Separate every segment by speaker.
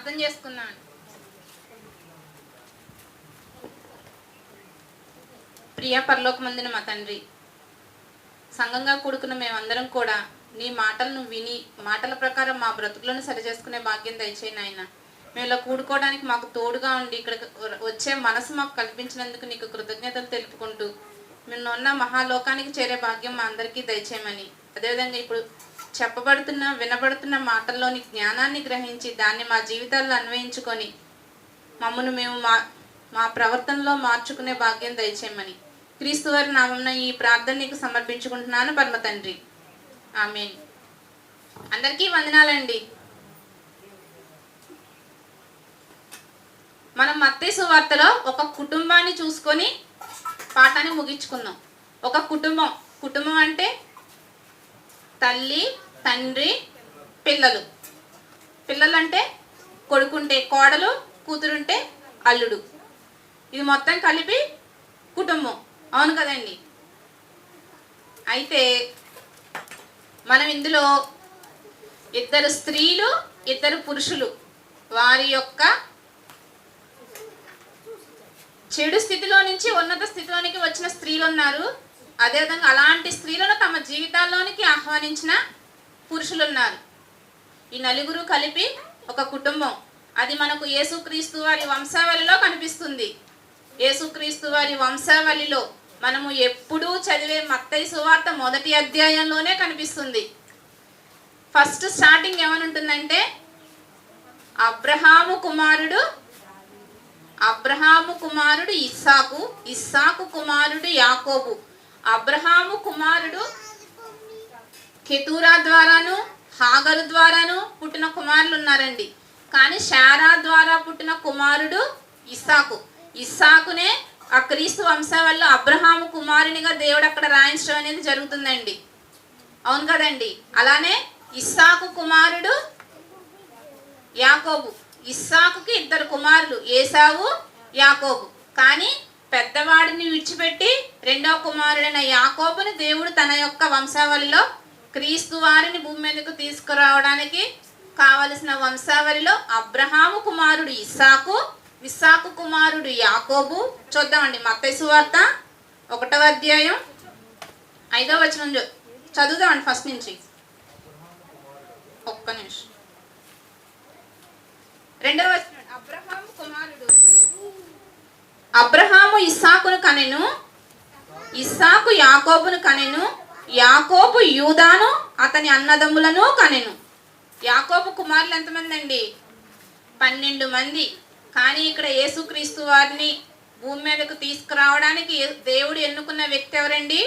Speaker 1: ప్రార్థన చేసుకున్నాను. ప్రియ పరలోకమందున మా తండ్రి, సంఘంగా కూడుకున్న మేమందరం కూడా నీ మాటలను విని మాటల ప్రకారం మా బ్రతుకులను సరిచేసుకునే భాగ్యం దయచేయి నాయన. మేము ఇలా కూడుకోవడానికి మాకు తోడుగా ఉండి ఇక్కడ వచ్చే మనసు మాకు కల్పించినందుకు నీకు కృతజ్ఞతలు తెలుపుకుంటూ మేము ఉన్న మహాలోకానికి చేరే భాగ్యం మా అందరికీ దయచేయమని, అదేవిధంగా ఇప్పుడు వినబడుతున్న మాటల్లోని జ్ఞానాన్ని గ్రహించి దాన్ని మా జీవితాల్లో అన్వయించుకొని మమ్మల్ని మేము మా ప్రవర్తనలో మార్చుకునే భాగ్యం దయచేయమని క్రీస్తు వారి నామమున ఈ ప్రార్థన నీకు సమర్పించుకుంటున్నాను పరమ తండ్రి. ఆమేన్. అందరికీ వందనాలండి. మనం మత్తయి సువార్తలో ఒక కుటుంబాన్ని చూసుకొని పాఠాన్ని ముగించుకున్నాం. ఒక కుటుంబం అంటే తల్లి, తండ్రి, పిల్లలు అంటే కొడుకుంటే కోడలు, కూతురుంటే అల్లుడు. ఇది మొత్తం కలిపి కుటుంబం, అవును కదండి. అయితే మనం ఇందులో ఇద్దరు స్త్రీలు, ఇద్దరు పురుషులు వారి యొక్క చెడు స్థితిలో నుంచి ఉన్నత స్థితిలోనికి వచ్చిన స్త్రీలు ఉన్నారు. అదేవిధంగా అలాంటి స్త్రీలను తమ జీవితాల్లోనికి ఆహ్వానించిన పురుషులు ఉన్నారు. ఈ నలుగురు కలిపి ఒక కుటుంబం. అది మనకు యేసుక్రీస్తు వారి వంశావళిలో కనిపిస్తుంది. యేసుక్రీస్తు వారి వంశావళిలో మనము ఎప్పుడూ చదివే మత్తయి సువార్త 1వ అధ్యాయంలోనే కనిపిస్తుంది. ఫస్ట్ స్టార్టింగ్ ఏమనుంటుందంటే అబ్రహాము కుమారుడు ఇస్సాకు కుమారుడు యాకోబు. అబ్రహాము కుమారుడు కెతూరా ద్వారాను హాగరు ద్వారాను పుట్టిన కుమారులు ఉన్నారండి. కానీ శారా ద్వారా పుట్టిన కుమారుడు ఇస్సాకునే ఆ క్రీస్తు వంశావళిలో అబ్రహాము కుమారునిగా దేవుడు అక్కడ రాయించడం అనేది జరుగుతుందండి, అవును కదండి. అలానే ఇస్సాకు కుమారుడు యాకోబు. ఇస్సాకుకి ఇద్దరు కుమారులు, ఏసావు, యాకోబు. కానీ పెద్దవాడిని విడిచిపెట్టి రెండవ కుమారుడైన యాకోబుని దేవుడు తన యొక్క వంశావళిలో క్రీస్తు వారిని భూమి మీదకు తీసుకురావడానికి కావలసిన వంశావళిలో అబ్రహాము కుమారుడు ఇస్సాకు కుమారుడు యాకోబు. చూద్దామండి మత్తయి సువార్త 1వ అధ్యాయం 5వ వచనం చదువుదామండి ఫస్ట్ నుంచి. ఒక్క నిమిషం. 2వ వచనం. అబ్రహాము ఇస్సాకును కనెను, ఇస్సాకు యాకోబును కనెను, యాకోబు యూదాను అతని అన్నదమ్ములను కనెను. యాకోబు కుమారులు ఎంతమంది అండి? 12 మంది. కానీ ఇక్కడ యేసుక్రీస్తు వారిని భూమి మీదకు తీసుకురావడానికి దేవుడు ఎన్నుకున్న వ్యక్తి ఎవరండి?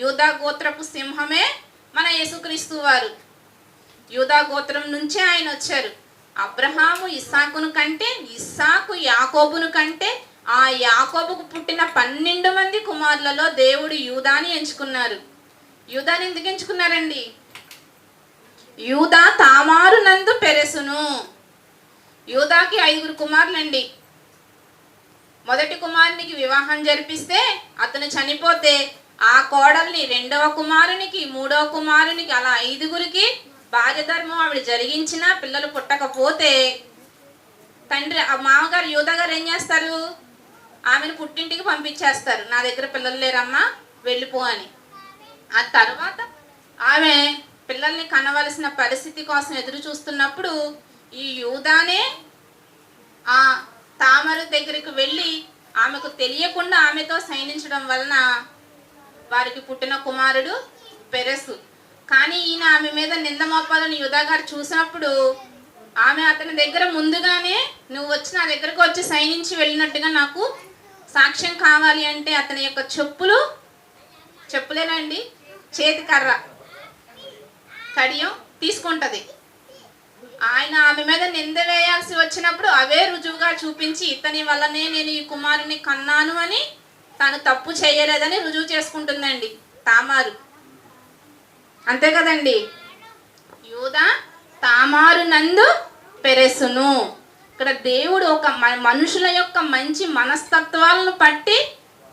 Speaker 1: యూదా గోత్రపు సింహమే మన యేసుక్రీస్తు వారు. యూదా గోత్రం నుంచే ఆయన వచ్చారు. అబ్రహాము ఇస్సాకును కంటే, ఇస్సాకు యాకోబును కంటే, ఆ యాకోబుకు పుట్టిన 12 మంది కుమారులలో దేవుడు యూదాని ఎంచుకున్నారు. యూదాని ఎందుకు ఎంచుకున్నారండి? యూదా తామారు నందు పెరెసును. యూదాకి 5 కుమారులండి. మొదటి కుమారునికి వివాహం జరిపిస్తే అతను చనిపోతే ఆ కోడల్ని 2వ కుమారునికి, 3వ కుమారునికి, అలా 5గురికి భార్య ధర్మం ఆవిడ జరిగించిన పిల్లలు పుట్టకపోతే తండ్రి మామగారు యూదా గారు ఏం చేస్తారు? ఆమెను పుట్టింటికి పంపించేస్తారు. నా దగ్గర పిల్లలు లేరమ్మా, వెళ్ళిపో అని. ఆ తర్వాత ఆమె పిల్లల్ని కనవలసిన పరిస్థితి కోసం ఎదురు చూస్తున్నప్పుడు ఈ యూదానే ఆ తామరు దగ్గరికి వెళ్ళి ఆమెకు తెలియకుండా ఆమెతో సైనించడం వలన వారికి పుట్టిన కుమారుడు పెరెసు. కానీ ఈయన ఆమె మీద నింద మోపాలని యూదా గారు చూసినప్పుడు ఆమె అతని దగ్గర ముందుగానే నువ్వు వచ్చి నా దగ్గరకు వచ్చి సైనించి వెళ్ళినట్టుగా నాకు సాక్ష్యం కావాలి అంటే అతని యొక్క చెప్పులేనండి, చేతికర్ర కడియం తీసుకుంటది. ఆయన ఆమె మీద నింద వేయాల్సి వచ్చినప్పుడు అవే రుజువుగా చూపించి ఇతని వల్లనే నేను ఈ కుమారుని కన్నాను అని తాను తప్పు చేయలేదని రుజువు చేసుకుంటుందండి తామారు. అంతే కదండి. యూదా తామారు నందు పెరెసును. ఇక్కడ దేవుడు ఒక మనుషుల యొక్క మంచి మనస్తత్వాలను పట్టి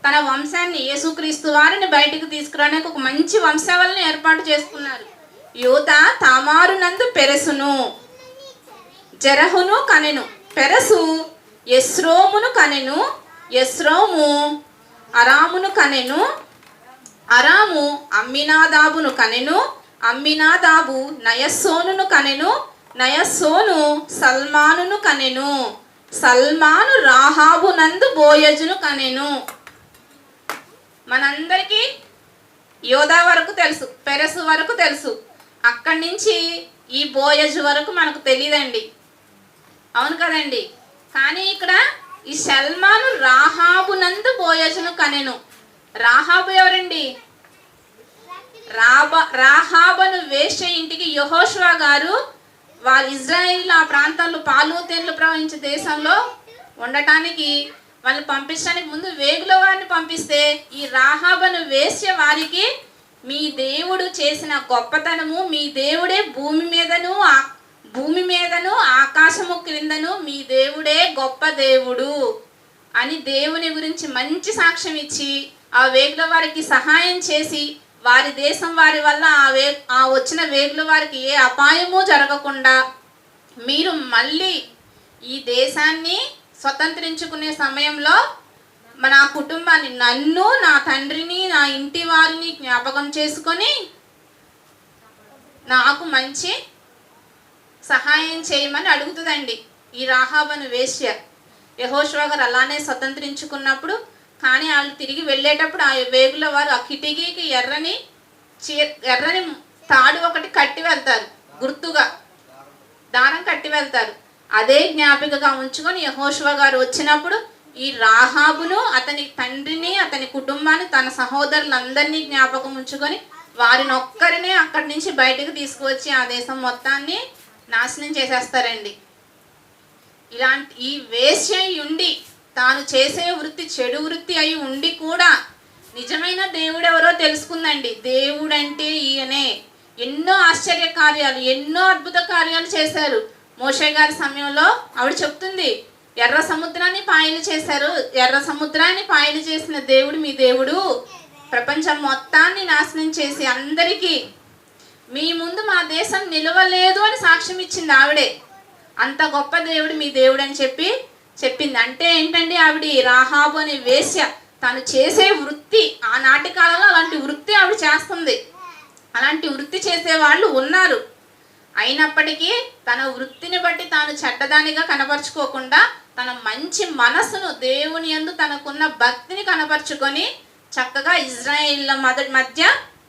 Speaker 1: తన వంశాన్ని యేసుక్రీస్తు వారిని బయటికి తీసుకురావడానికి ఒక మంచి వంశావళిని ఏర్పాటు చేసుకున్నారు. యూదా తామారు నందు పెరెసును. జెరహును కనెను. పెరసు ఎస్రోమును కనెను. ఎస్రోము అరామును కనెను. అరాము అమ్మినాదాబును కనెను. అమ్మినాదాబు నయస్సోనును కనెను. నయస్సోను సల్మానును కనెను. సల్మాను రాహాబు నందు బోయజును కనెను. మనందరికీ యోధా వరకు తెలుసు, పెరసు వరకు తెలుసు. అక్కడి నుంచి ఈ బోయజు వరకు మనకు తెలియదండి, అవును కదండి. కానీ ఇక్కడ ఈ సల్మాను రాహాబు నందు బోయజును కనెను. రాహాబు ఎవరండి? రాహాబను వేశ్య ఇంటికి యెహోషువ గారు వారు ఇజ్రాయిల్ ఆ ప్రాంతాల్లో పాలు తేనెలు ప్రవహించే దేశంలో ఉండటానికి వాళ్ళని పంపించడానికి ముందు వేగుల వారిని పంపిస్తే ఈ రాహాబను వేశ్య వారికి మీ దేవుడు చేసిన గొప్పతనము, మీ దేవుడే భూమి మీదను ఆకాశము క్రిందను మీ దేవుడే గొప్ప దేవుడు అని దేవుని గురించి మంచి సాక్ష్యం ఇచ్చి ఆ వేగుల వారికి సహాయం చేసి వారి దేశం వారి వల్ల ఆ వచ్చిన వేగుల వారికి ఏ అపాయము జరగకుండా మీరు మళ్ళీ ఈ దేశాన్ని స్వతంత్రించుకునే సమయంలో మన కుటుంబాన్ని, నన్ను, నా తండ్రిని, నా ఇంటి వారిని జ్ఞాపకం చేసుకొని నాకు మంచి సహాయం చేయమని అడుగుతుందండి ఈ రాహాబను వేశ్య. యెహోషువ గారు అలానే స్వతంత్రించుకున్నప్పుడు, కానీ వాళ్ళు తిరిగి వెళ్ళేటప్పుడు ఆ వేగుల వారు ఆ కిటికీకి ఎర్రని తాడు ఒకటి కట్టి వెళ్తారు, గుర్తుగా దారం కట్టి వెళ్తారు. అదే జ్ఞాపికగా ఉంచుకొని యెహోషువ గారు వచ్చినప్పుడు ఈ రాహాబును, అతని తండ్రిని, అతని కుటుంబాన్ని, తన సహోదరులందరినీ జ్ఞాపకం ఉంచుకొని వారిని ఒక్కరినే అక్కడి నుంచి బయటకు తీసుకువచ్చి ఆ దేశం మొత్తాన్ని నాశనం చేసేస్తారండి. ఇలాంటి ఈ వేశ్య ఉండి తాను చేసే వృత్తి చెడు వృత్తి అయి ఉండి కూడా నిజమైన దేవుడు ఎవరో తెలుసుకుందండి. దేవుడంటే ఈయనే. ఎన్నో ఆశ్చర్య కార్యాలు, ఎన్నో అద్భుత కార్యాలు చేశారు. మోషే గారి సమయంలో ఆవిడ చెప్తుంది, ఎర్ర సముద్రాన్ని పాయలు చేశారు. ఎర్ర సముద్రాన్ని పాయలు చేసిన దేవుడు మీ దేవుడు. ప్రపంచం మొత్తాన్ని నాశనం చేసి అందరికీ మీ ముందు మా దేశం నిలవలేదు అని సాక్ష్యం ఇచ్చింది ఆవిడే. అంత గొప్ప దేవుడు మీ దేవుడు అని చెప్పింది. అంటే ఏంటండి, ఆవిడ రాహాబు అనే వేశ్య తను చేసే వృత్తి, ఆనాటి కాలంలో అలాంటి వృత్తి ఆవిడ చేస్తుంది. అలాంటి వృత్తి చేసే వాళ్ళు ఉన్నారు. అయినప్పటికీ తన వృత్తిని బట్టి తాను చెడ్డదానిగా కనపరుచుకోకుండా తన మంచి మనసును, దేవుని యందు తనకున్న భక్తిని కనపరుచుకొని చక్కగా ఇజ్రాయిల్ మధ్య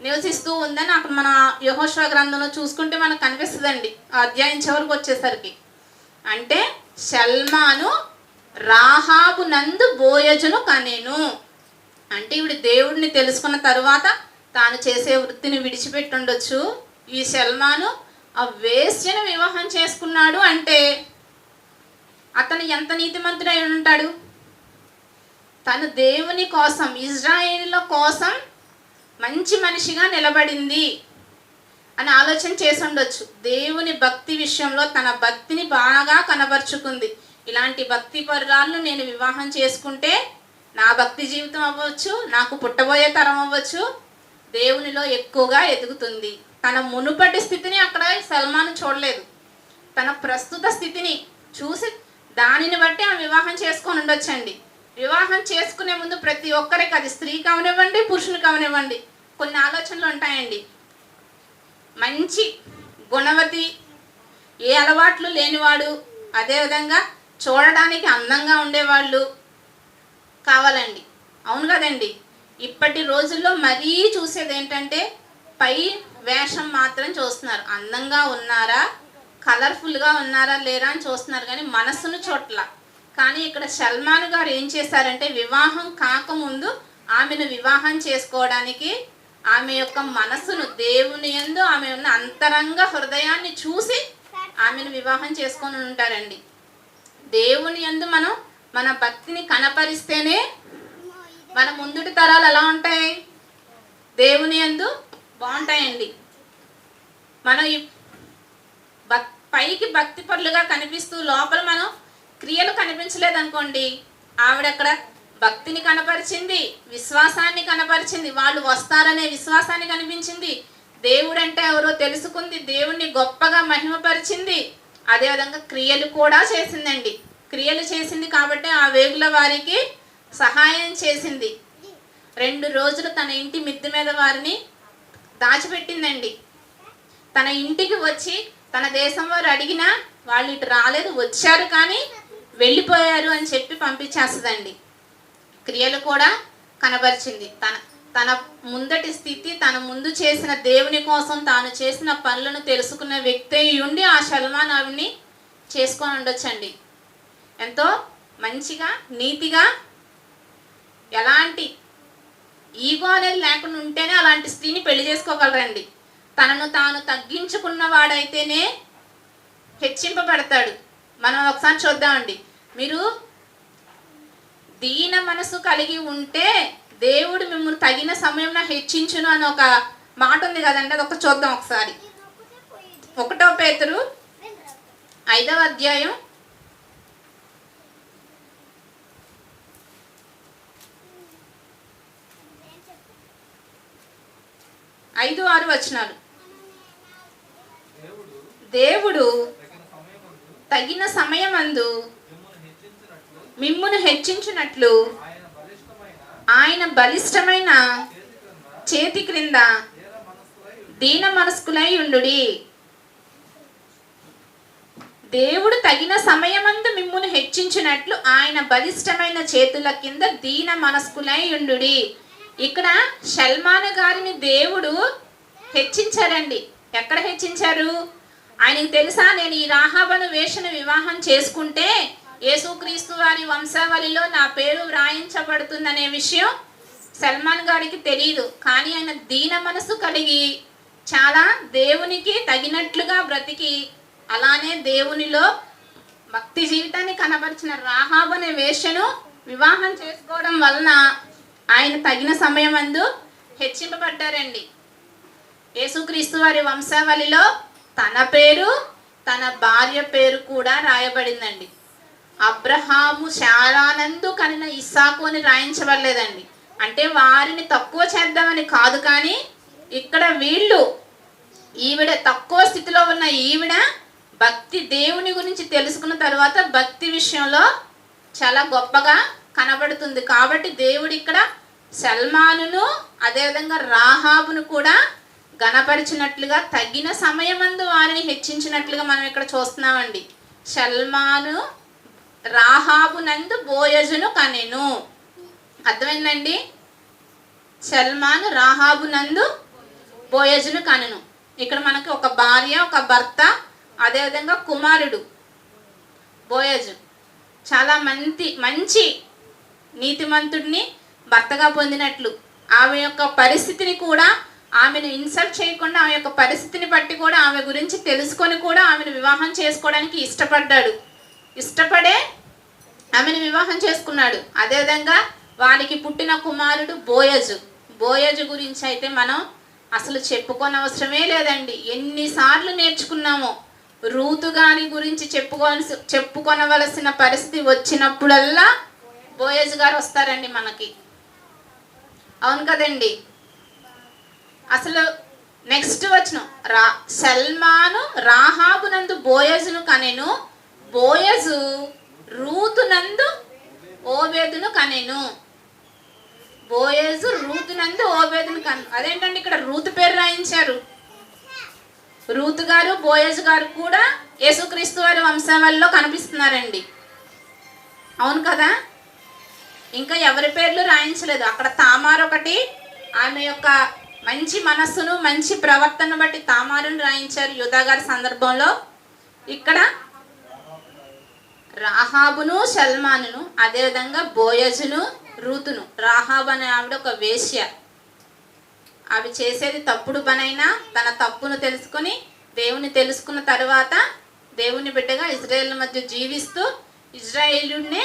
Speaker 1: నివసిస్తూ ఉందని అక్కడ మన యెహోషువ గ్రంథంలో చూసుకుంటే మనకు కనిపిస్తుందండి. ఆ అధ్యాయం చివరికి వచ్చేసరికి అంటే సల్మాను రాహాబు నందు బోయజును కనెను. అంటే ఇవిడ దేవుడిని తెలుసుకున్న తరువాత తాను చేసే వృత్తిని విడిచిపెట్టి ఉండొచ్చు. ఈ సల్మాను ఆ వేశ్యను వివాహం చేసుకున్నాడు అంటే అతను ఎంత నీతిమంతుడై ఉంటాడు. తను దేవుని కోసం, ఇజ్రాయేలుల కోసం మంచి మనిషిగా నిలబడింది అని ఆలోచన చేసి ఉండొచ్చు. దేవుని భక్తి విషయంలో తన భక్తిని బాగా కనబరుచుకుంది. ఇలాంటి భక్తి పరురాలను నేను వివాహం చేసుకుంటే నా భక్తి జీవితం అవ్వచ్చు, నాకు పుట్టబోయే తరం అవ్వచ్చు, దేవునిలో ఎక్కువగా ఎదుగుతుంది. తన మునుపటి స్థితిని అక్కడ సల్మాను చూడలేదు. తన ప్రస్తుత స్థితిని చూసి దానిని బట్టి ఆ వివాహం చేసుకొని ఉండొచ్చండి. వివాహం చేసుకునే ముందు ప్రతి ఒక్కరికి, అది స్త్రీ కావనివ్వండి, పురుషుని కావనివ్వండి, కొన్ని ఆలోచనలు ఉంటాయండి. మంచి గుణవతి, ఏ అలవాట్లు లేనివాడు, అదేవిధంగా చూడడానికి అందంగా ఉండేవాళ్ళు కావాలండి, అవును కదండి. ఇప్పటి రోజుల్లో మరీ చూసేది ఏంటంటే పై వేషం మాత్రం చూస్తున్నారు. అందంగా ఉన్నారా, కలర్ఫుల్గా ఉన్నారా లేరా అని చూస్తున్నారు, కానీ మనస్సును చూడట్ల. కానీ ఇక్కడ సల్మాన్ గారు ఏం చేశారంటే వివాహం కాకముందు ఆమెను వివాహం చేసుకోవడానికి ఆమె యొక్క మనస్సును, దేవుని యందు ఆమె ఉన్న అంతరంగ హృదయాన్ని చూసి ఆమెను వివాహం చేసుకొని ఉంటారండి. దేవుని యందు మనం మన భక్తిని కనపరిస్తేనే మన ముందుటి తరాలు ఎలా ఉంటాయి, దేవుని యందు బాగుంటాయండి. మనం పైకి భక్తి పరులుగా కనిపిస్తూ లోపల మనం క్రియలు కనిపించలేదు అనుకోండి, ఆవిడ అక్కడ భక్తిని కనపరిచింది, విశ్వాసాన్ని కనపరిచింది, వాళ్ళు వస్తారనే విశ్వాసాన్ని కనిపించింది, దేవుడంటే ఎవరో తెలుసుకుంది, దేవుణ్ణి గొప్పగా మహిమపరిచింది. అదేవిధంగా క్రియలు కూడా చేసిందండి. క్రియలు చేసింది కాబట్టి ఆ వేగుల వారికి సహాయం చేసింది. 2 రోజులు తన ఇంటి మిద్దె మీద వారిని దాచిపెట్టిందండి. తన ఇంటికి వచ్చి తన దేశం వారు అడిగినా వాళ్ళు ఇటు రాలేదు, వచ్చారు కానీ వెళ్ళిపోయారు అని చెప్పి పంపించేస్తుందండి. క్రియలు కూడా కనబరిచింది. తన ముందటి స్థితి, తన ముందు చేసిన దేవుని కోసం తాను చేసిన పనులను తెలుసుకున్న వ్యక్తి ఉండి ఆ సల్మాన్ ఆవిడ్ని చేసుకొని ఉండొచ్చండి. ఎంతో మంచిగా, నీతిగా, ఎలాంటి ఈగో అనేది లేకుండా ఉంటేనే అలాంటి స్త్రీని పెళ్లి చేసుకోగలరండి. తనను తాను తగ్గించుకున్న వాడైతేనే హెచ్చింపబడతాడు. మనం ఒకసారి చూద్దామండి. మీరు దీన మనసు కలిగి ఉంటే దేవుడు మిమ్మల్ని తగిన సమయంలో హెచ్చించును అని ఒక మాట ఉంది కదండి, అది ఒక చూద్దాం ఒకసారి. 1 పేతురు 5వ అధ్యాయం 5-6 వచనాలు. దేవుడు తగిన సమయమందు మిమ్మును హెచ్చించినట్లు ఆయన బలిష్టమైన చేతి క్రింద దీన మనస్కులై ఉండుడి. దేవుడు తగిన సమయమందు మిమ్మును హెచ్చించినట్లు ఆయన బలిష్టమైన చేతుల కింద దీన మనస్కులై ఉండుడి. ఇక్కడ సల్మాన్ గారిని దేవుడు హెచ్చించారండి. ఎక్కడ హెచ్చించారు? ఆయనకు తెలుసా, నేను ఈ రాహాబను వేషను వివాహం చేసుకుంటే యేసుక్రీస్తు వారి వంశావళిలో నా పేరు వ్రాయించబడుతుందనే విషయం సల్మాన్ గారికి తెలియదు. కానీ ఆయన దీన మనసు కలిగి చాలా దేవునికి తగినట్లుగా బ్రతికి అలానే దేవునిలో భక్తి జీవితాన్ని కనబరిచిన రాహాబు అనే వేషను వివాహం చేసుకోవడం వలన ఆయన తగిన సమయమందు హెచ్చింపబడ్డారండి. యేసుక్రీస్తు వారి వంశావళిలో తన పేరు, తన భార్య పేరు కూడా రాయబడిందండి. అబ్రహాము శారానందు కనిన ఇస్సాకు అని రాయించబడలేదండి. అంటే వారిని తక్కువ చేద్దామని కాదు, కానీ ఇక్కడ ఈవిడ తక్కువ స్థితిలో ఉన్న ఈవిడ భక్తి దేవుని గురించి తెలుసుకున్న తర్వాత భక్తి విషయంలో చాలా గొప్పగా కనబడుతుంది. కాబట్టి దేవుడు ఇక్కడ సల్మానును అదేవిధంగా రాహాబును కూడా గణపరిచినట్లుగా తగిన సమయమందు వారిని హెచ్చించినట్లుగా మనం ఇక్కడ చూస్తున్నామండి. సల్మాను రాహాబు నందు బోయజును కనెను. అర్థమైందండి? సల్మాను రాహాబు నందు బోయజును కనెను. ఇక్కడ మనకి ఒక భార్య, ఒక భర్త, అదేవిధంగా కుమారుడు బోయజు. చాలా మంచి నీతిమంతుడిని భర్తగా పొందినట్లు ఆమె యొక్క పరిస్థితిని కూడా, ఆమెను ఇన్సల్ట్ చేయకుండా ఆమె యొక్క పరిస్థితిని బట్టి కూడా ఆమె గురించి తెలుసుకొని కూడా ఆమెను వివాహం చేసుకోవడానికి ఇష్టపడే ఆమెను వివాహం చేసుకున్నాడు. అదేవిధంగా వారికి పుట్టిన కుమారుడు బోయజు గురించి అయితే మనం అసలు చెప్పుకోనవసరమే లేదండి. ఎన్నిసార్లు నేర్చుకున్నామో. రూతు గారి గురించి చెప్పుకొనవలసిన పరిస్థితి వచ్చినప్పుడల్లా బోయజు గారు వస్తారండి మనకి. అవును కదండి? అసలు నెక్స్ట్ వచనం, సల్మాను రాహాబు నందు బోయజును కనెను, బోయజు రూతు నందు ఓబేదును కనెను. బోయజు రూతు నందు ఓబేదును కనెను. అదేంటండి ఇక్కడ రూతు పేరు రాయించారు? రూతు గారు బోయజు గారు కూడా యేసుక్రీస్తు వారి వంశావళిలో కనిపిస్తున్నారండి. అవును కదా? ఇంకా ఎవరి పేర్లు రాయించలేదు. అక్కడ తామారు ఒకటి, ఆమె యొక్క మంచి మనస్సును మంచి ప్రవర్తనను బట్టి తామారును రాయించారు యూదా గారి సందర్భంలో. ఇక్కడ రాహాబును సల్మానును, అదేవిధంగా బోయజును రూతును. రాహాబు అనే ఆవిడ ఒక వేశ్య. అవి చేసేది తప్పుడు పనైనా తన తప్పును తెలుసుకొని దేవుని తెలుసుకున్న తర్వాత దేవుని బిడ్డగా ఇజ్రాయేల్ మధ్య జీవిస్తూ ఇజ్రాయేలునే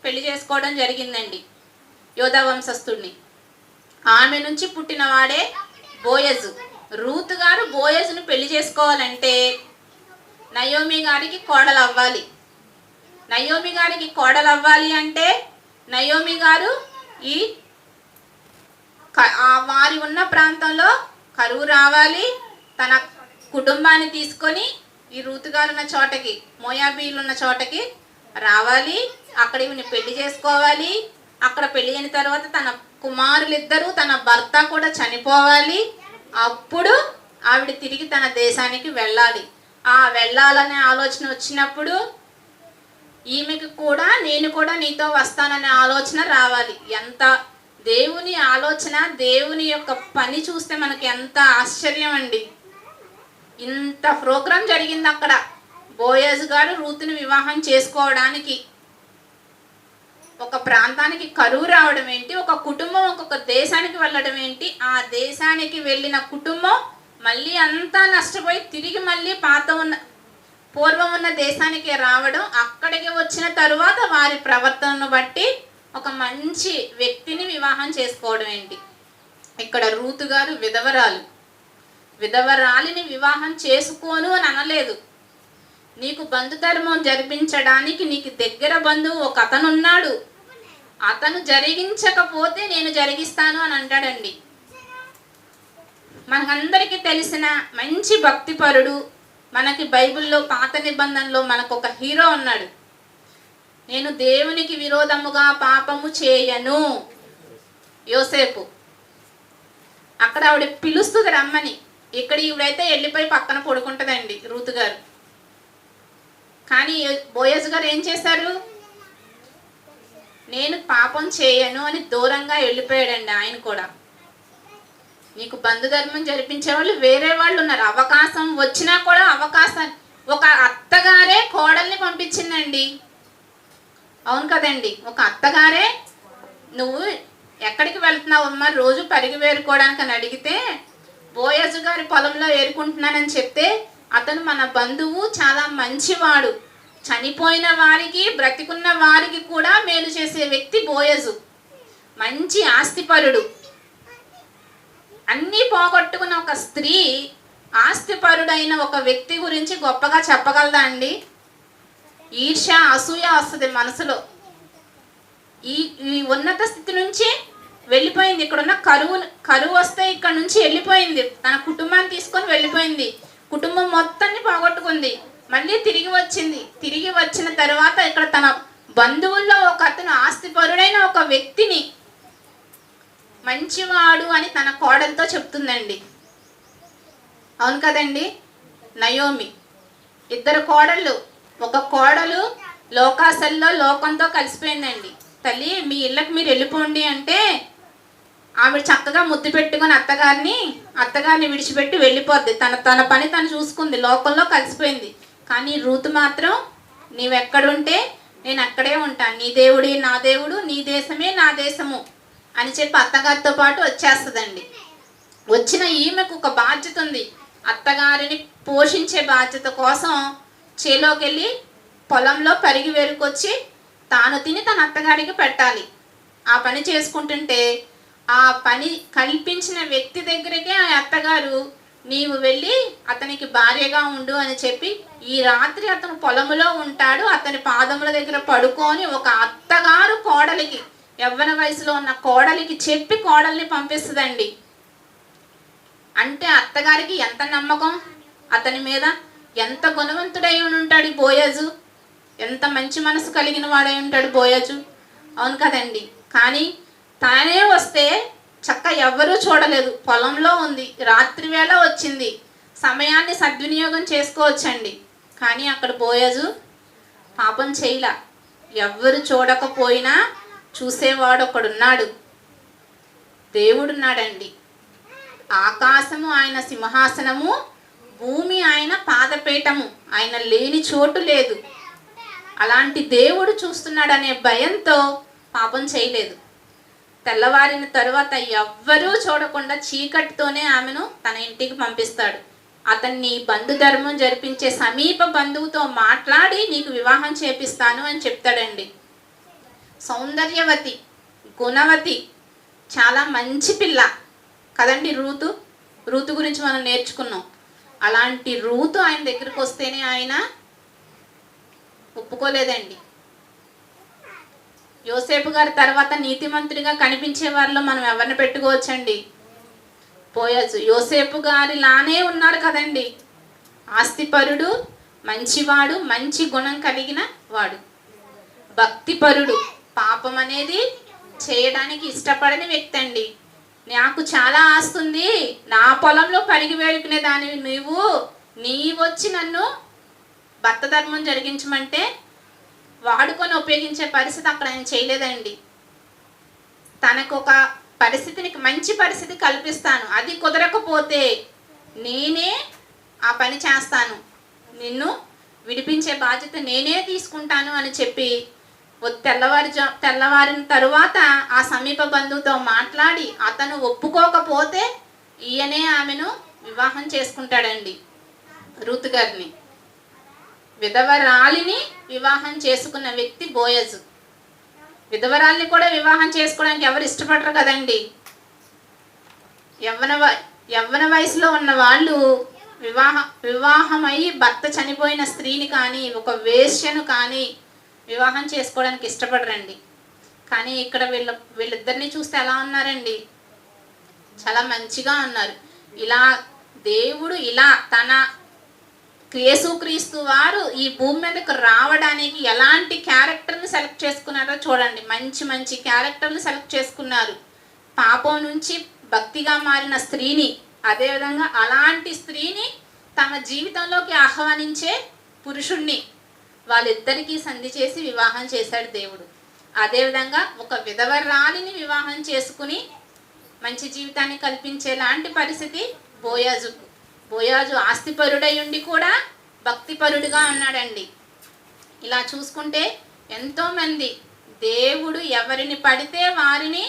Speaker 1: పెళ్లి చేసుకోవడం జరిగిందండి, యోధా వంశస్థుడిని. ఆమె నుంచి పుట్టిన వాడే బోయజు. రూతు గారు బోయజును పెళ్లి చేసుకోవాలంటే నయోమి గారికి కోడలు అవ్వాలి. నయోమి గారికి కోడలు అవ్వాలి అంటే నయోమి గారు వారి ఉన్న ప్రాంతంలో కరువు రావాలి. తన కుటుంబాన్ని తీసుకొని ఈ రూతు గారు ఉన్న చోటకి, మోయాబీలు ఉన్న చోటకి రావాలి. అక్కడ ఈవిని పెళ్లి చేసుకోవాలి. అక్కడ పెళ్లి అయిన తర్వాత తన కుమారులిద్దరూ తన భర్త కూడా చనిపోవాలి. అప్పుడు ఆవిడ తిరిగి తన దేశానికి వెళ్ళాలి. ఆ వెళ్ళాలనే ఆలోచన వచ్చినప్పుడు ఈమెకి కూడా నేను కూడా నీతో వస్తాననే ఆలోచన రావాలి. ఎంత దేవుని ఆలోచన, దేవుని యొక్క పని చూస్తే మనకి ఎంత ఆశ్చర్యం అండి. ఇంత ప్రోగ్రాం జరిగింది అక్కడ. బోయజ్ గారు రూతుని వివాహం చేసుకోవడానికి. ఒక ప్రాంతానికి కరువు రావడం ఏంటి, ఒక కుటుంబం ఒక్కొక్క దేశానికి వెళ్ళడం ఏంటి, ఆ దేశానికి వెళ్ళిన కుటుంబం మళ్ళీ అంతా నష్టపోయి తిరిగి మళ్ళీ పూర్వం ఉన్న దేశానికి రావడం, అక్కడికి వచ్చిన తరువాత వారి ప్రవర్తనను బట్టి ఒక మంచి వ్యక్తిని వివాహం చేసుకోవడం ఏంటి. ఇక్కడ రూతు గారు విధవరాలిని వివాహం చేసుకోను అని అనలేదు. నీకు బంధుధర్మం జరిపించడానికి నీకు దగ్గర బంధువు ఒక అతను ఉన్నాడు, అతను జరిగించకపోతే నేను జరిగిస్తాను అని అంటాడండి. మనకందరికీ తెలిసిన మంచి భక్తిపరుడు, మనకి బైబిల్లో పాత నిబంధనలో మనకు ఒక హీరో ఉన్నాడు. నేను దేవునికి విరోధముగా పాపము చేయను, యోసేపు. అక్కడ ఆవిడ పిలుస్తుంది రమ్మని. ఇక్కడ ఈవిడైతే వెళ్ళిపోయి పక్కన పడుకుంటుందండి రూతు గారు. కానీ బోయజ్ గారు ఏం చేశారు? నేను పాపం చేయను అని దూరంగా వెళ్ళిపోయాడండి. ఆయన కూడా నీకు బంధుధర్మం జరిపించే వాళ్ళు వేరే వాళ్ళు ఉన్నారు. అవకాశం వచ్చినా కూడా ఒక అత్తగారే కోడల్ని పంపించిందండి. అవును కదండి, ఒక అత్తగారే నువ్వు ఎక్కడికి వెళ్తున్నావు అమ్మా రోజు పరిగి వేరుకోవడానికి అని అడిగితే, బోయజు గారి పొలంలో ఏరుకుంటున్నానని చెప్తే, అతను మన బంధువు, చాలా మంచివాడు, చనిపోయిన వారికి బ్రతికున్న వారికి కూడా మేలు చేసే వ్యక్తి బోయజు, మంచి ఆస్తిపరుడు. అన్నీ పోగొట్టుకున్న ఒక స్త్రీ ఆస్తిపరుడైన ఒక వ్యక్తి గురించి గొప్పగా చెప్పగలదా అండి? ఈర్ష, అసూయ వస్తుంది మనసులో. ఈ ఉన్నత స్థితి నుంచి వెళ్ళిపోయింది. ఇక్కడున్న కరువు వస్తే ఇక్కడ నుంచి వెళ్ళిపోయింది, తన కుటుంబాన్ని తీసుకొని వెళ్ళిపోయింది, కుటుంబం మొత్తాన్ని పోగొట్టుకుంది, మళ్ళీ తిరిగి వచ్చింది. తిరిగి వచ్చిన తర్వాత ఇక్కడ తన బంధువుల్లో ఒక అతను ఆస్తిపరుడైన ఒక వ్యక్తిని మంచివాడు అని తన కోడలతో చెప్తుందండి. అవును కదండి, నయోమి. ఇద్దరు కోడళ్ళు. ఒక కోడలు లోకాసల్లో లోకంతో కలిసిపోయిందండి. తల్లి మీ ఇళ్ళకి మీరు వెళ్ళిపోండి అంటే ఆవిడ చక్కగా ముద్దు పెట్టుకుని అత్తగారిని విడిచిపెట్టి వెళ్ళిపోద్ది. తన పని తను చూసుకుంది, లోకంలో కలిసిపోయింది. కానీ రూతు మాత్రం నీవెక్కడుంటే నేను అక్కడే ఉంటాను, నీ దేవుడే నా దేవుడు, నీ దేశమే నా దేశము అని చెప్పి అత్తగారితో పాటు వచ్చేస్తుందండి. వచ్చిన ఈమెకు ఒక బాధ్యత ఉంది. అత్తగారిని పోషించే బాధ్యత కోసం చేలోకి వెళ్ళి పొలంలో పరిగి వేరుకొచ్చి తాను తిని తన అత్తగారికి పెట్టాలి. ఆ పని చేసుకుంటుంటే ఆ పని కల్పించిన వ్యక్తి దగ్గరికే ఆ అత్తగారు నీవు వెళ్ళి అతనికి భార్యగా ఉండు అని చెప్పి, ఈ రాత్రి అతను పొలములో ఉంటాడు, అతని పాదముల దగ్గర పడుకొని ఒక అత్తగారు కోడలికి, యవ్వన వయసులో ఉన్న కోడలికి చెప్పి కోడల్ని పంపిస్తుందండి. అంటే అత్తగారికి ఎంత నమ్మకం అతని మీద, ఎంత గుణవంతుడై ఉంటాడు బోయజు, ఎంత మంచి మనసు కలిగిన వాడై ఉంటాడు బోయజు. అవును కదండి. కానీ తానే వస్తే చక్క ఎవ్వరూ చూడలేదు, పొలంలో ఉంది, రాత్రి వేళ వచ్చింది, సమయాన్ని సద్వినియోగం చేసుకోవచ్చండి. కానీ అక్కడ బోయజు పాపం చేయలా. ఎవ్వరు చూడకపోయినా చూసేవాడు ఒకడున్నాడు, దేవుడున్నాడండి. ఆకాశము ఆయన సింహాసనము, భూమి ఆయన పాదపీఠము, ఆయన లేని చోటు లేదు. అలాంటి దేవుడు చూస్తున్నాడనే భయంతో పాపం చేయలేదు. తెల్లవారిన తరువాత ఎవ్వరూ చూడకుండా చీకటితోనే ఆమెను తన ఇంటికి పంపిస్తాడు. అతన్ని బంధుధర్మం జరిపించే సమీప బంధువుతో మాట్లాడి నీకు వివాహం చేపిస్తాను అని చెప్తాడండి. సౌందర్యవతి, గుణవతి, చాలా మంచి పిల్ల కదండి రూతు గురించి మనం నేర్చుకున్నాం. అలాంటి రూతు ఆయన దగ్గరికి వస్తేనే ఆయన ఒప్పుకోలేదండి. యోసేపు గారి తర్వాత నీతిమంతుడిగా కనిపించే వారిలో మనం ఎవరిని పెట్టుకోవచ్చండి? బోయజు. యోసేపు గారి లానే ఉన్నాడు కదండి, ఆస్తిపరుడు, మంచివాడు, మంచి గుణం కలిగిన వాడు, భక్తిపరుడు, పాపం అనేది చేయడానికి ఇష్టపడని వ్యక్తి అండి. నాకు చాలా ఆస్తుంది, నా పొలంలో పరిగి వేడుకునే దానివి నీవొచ్చి నన్ను భర్త ధర్మం జరిగించమంటే వాడుకొని ఉపయోగించే పరిస్థితి అక్కడ ఆయన చేయలేదండి. తనకు ఒక పరిస్థితిని, మంచి పరిస్థితి కల్పిస్తాను, అది కుదరకపోతే నేనే ఆ పని చేస్తాను, నిన్ను విడిపించే బాధ్యత నేనే తీసుకుంటాను అని చెప్పి తెల్లవారిన తరువాత ఆ సమీప బంధువుతో మాట్లాడి అతను ఒప్పుకోకపోతే ఈయనే ఆమెను వివాహం చేసుకుంటాడండి. రూతు గారిని, విధవరాలిని వివాహం చేసుకున్న వ్యక్తి బోయజు. విధవరాల్ని కూడా వివాహం చేసుకోవడానికి ఎవరు ఇష్టపడరు కదండి. యవ్వన వయసులో ఉన్న వాళ్ళు వివాహమై భర్త చనిపోయిన స్త్రీని కానీ, ఒక వేశ్యను కానీ వివాహం చేసుకోవడానికి ఇష్టపడరండి. కానీ ఇక్కడ వీళ్ళిద్దరిని చూస్తే ఎలా ఉన్నారండి, చాలా మంచిగా ఉన్నారు. దేవుడు తన యేసుక్రీస్తు వారు ఈ భూమి మీదకు రావడానికి ఎలాంటి క్యారెక్టర్ని సెలెక్ట్ చేసుకున్నారో చూడండి. మంచి మంచి క్యారెక్టర్ని సెలెక్ట్ చేసుకున్నారు. పాపం నుంచి భక్తిగా మారిన స్త్రీని, అదేవిధంగా అలాంటి స్త్రీని తమ జీవితంలోకి ఆహ్వానించే పురుషుణ్ణి వాళ్ళిద్దరికీ సంధి చేసి వివాహం చేశాడు దేవుడు. అదేవిధంగా ఒక విధవరాలిని వివాహం చేసుకుని మంచి జీవితాన్ని కల్పించేలాంటి పరిస్థితి బోయాజు ఆస్తిపరుడై ఉండి కూడా భక్తిపరుడుగా ఉన్నాడండి. ఇలా చూసుకుంటే ఎంతోమంది దేవుడు ఎవరిని పడితే వారిని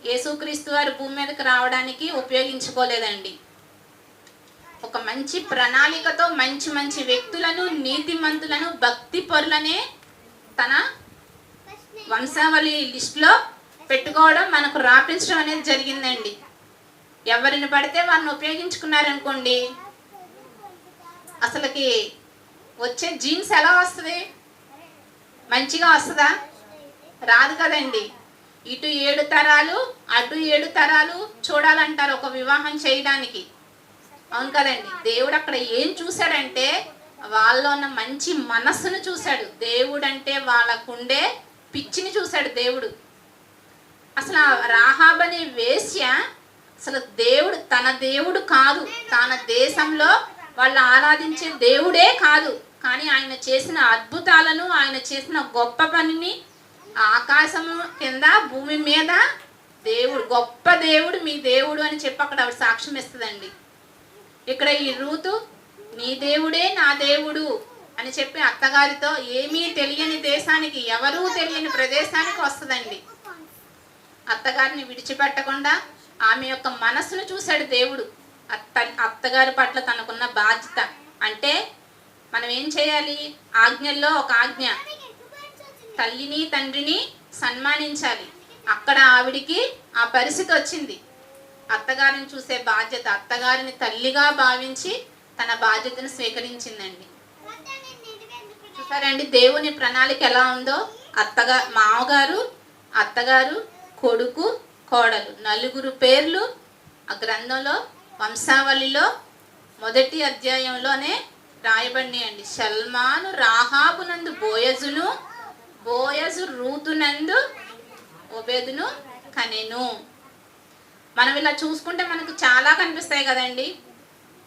Speaker 1: యేసుక్రీస్తు వారి భూమి మీదకి రావడానికి ఉపయోగించుకోలేదండి. ఒక మంచి ప్రణాళికతో మంచి మంచి వ్యక్తులను, నీతిమంతులను, భక్తిపరులనే తన వంశావళి లిస్టులో పెట్టుకోవడం, మనకు రాపించడం అనేది జరిగిందండి. ఎవరిని పడితే వారిని ఉపయోగించుకున్నారనుకోండి, అసలుకి వచ్చే జీన్స్ ఎలా వస్తుంది? మంచిగా వస్తుందా? రాదు కదండి. ఇటు 7 తరాలు అటు 7 తరాలు చూడాలంటారు ఒక వివాహం చేయడానికి. అవును కదండి. దేవుడు అక్కడ ఏం చూశాడంటే వాళ్ళలో ఉన్న మంచి మనస్సును చూశాడు. దేవుడు అంటే వాళ్ళకుండే పిచ్చిని చూశాడు దేవుడు. అసలు రాహాబ్ అనే వేశ్య అసలు తన దేవుడు కాదు, తన దేశంలో వాళ్ళు ఆరాధించే దేవుడే కాదు. కానీ ఆయన చేసిన అద్భుతాలను, ఆయన చేసిన గొప్ప పనిని ఆకాశము కింద భూమి మీద దేవుడు, గొప్ప దేవుడు మీ దేవుడు అని చెప్పి అక్కడ ఆవిడ సాక్ష్యం ఇస్తుందండి. ఇక్కడ ఈ రూతు నీ దేవుడే నా దేవుడు అని చెప్పి అత్తగారితో ఏమీ తెలియని దేశానికి, ఎవరూ తెలియని ప్రదేశానికి వస్తుందండి. అత్తగారిని విడిచిపెట్టకుండా ఆమె యొక్క మనస్సును చూశాడు దేవుడు. అత్తగారి పట్ల తనకున్న బాధ్యత అంటే మనం ఏం చేయాలి? ఆజ్ఞల్లో ఒక ఆజ్ఞ, తల్లిని తండ్రిని సన్మానించాలి. అక్కడ ఆవిడికి ఆ పరిస్థితి వచ్చింది. అత్తగారిని చూసే బాధ్యత, అత్తగారిని తల్లిగా భావించి తన బాధ్యతను స్వీకరించిందండి. చూసారండి దేవుని ప్రణాళిక ఎలా ఉందో. మామగారు, అత్తగారు, కొడుకు, కోడలు, 4 పేర్లు ఆ గ్రంథంలో వంశావళిలో మొదటి అధ్యాయంలోనే రాయబడినాయండి. సల్మాను రాహాబునందు బోయజును, బోయజు రూతునందు ఓబేదును కనెను. మనం ఇలా చూసుకుంటే మనకు చాలా కనిపిస్తాయి కదండి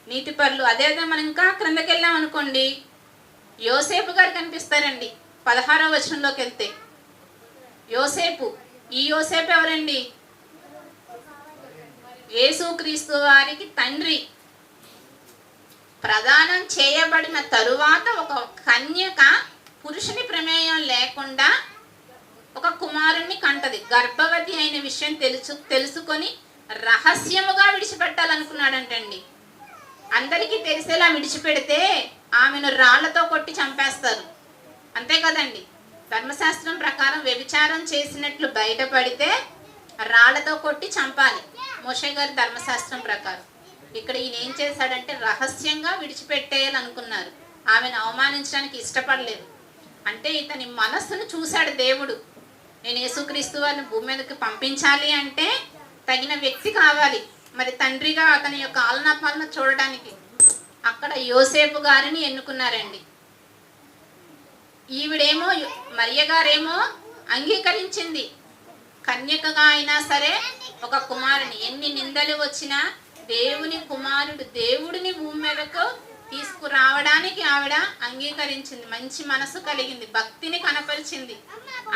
Speaker 1: నీతిపరులు. అదేవిధంగా మనం ఇంకా క్రిందకి వెళ్ళాం అనుకోండి, యోసేపు గారు కనిపిస్తారండి. 16వ వచనంలోకి వెళ్తే యోసేపు, ఈ యోసేపు ఎవరండి? యేసుక్రీస్తు వారికి తండ్రి. ప్రదానం చేయబడిన తరువాత ఒక కన్యక పురుషుని ప్రమేయం లేకుండా ఒక కుమారుణ్ణి కంటది. గర్భవతి అయిన విషయం తెలుసుకొని రహస్యముగా విడిచిపెట్టాలనుకున్నాడంటండి. అందరికీ తెలిసేలా విడిచిపెడితే ఆమెను రాళ్లతో కొట్టి చంపేస్తారు, అంతే కదండి. ధర్మశాస్త్రం ప్రకారం వ్యభిచారం చేసినట్లు బయటపడితే రాళ్లతో కొట్టి చంపాలి, మోషే గారి ధర్మశాస్త్రం ప్రకారం. ఇక్కడ ఈయన ఏం చేశాడంటే రహస్యంగా విడిచిపెట్టేయాలనుకున్నారు. ఆమెను అవమానించడానికి ఇష్టపడలేదు. అంటే ఇతని మనస్సును చూశాడు దేవుడు. నేను యేసుక్రీస్తు వారిని భూమి మీదకి పంపించాలి అంటే తగిన వ్యక్తి కావాలి. మరి తండ్రిగా అతని యొక్క ఆలనా పాలన చూడడానికి అక్కడ యోసేపు గారిని ఎన్నుకున్నారండి. ఈవిడేమో మరియ గారేమో అంగీకరించింది. కన్యకగా అయినా సరే ఒక కుమారుని, ఎన్ని నిందలు వచ్చినా దేవుని కుమారుడు దేవుడిని భూమి మీదకు తీసుకురావడానికి ఆవిడ అంగీకరించింది. మంచి మనసు కలిగింది, భక్తిని కనపరిచింది.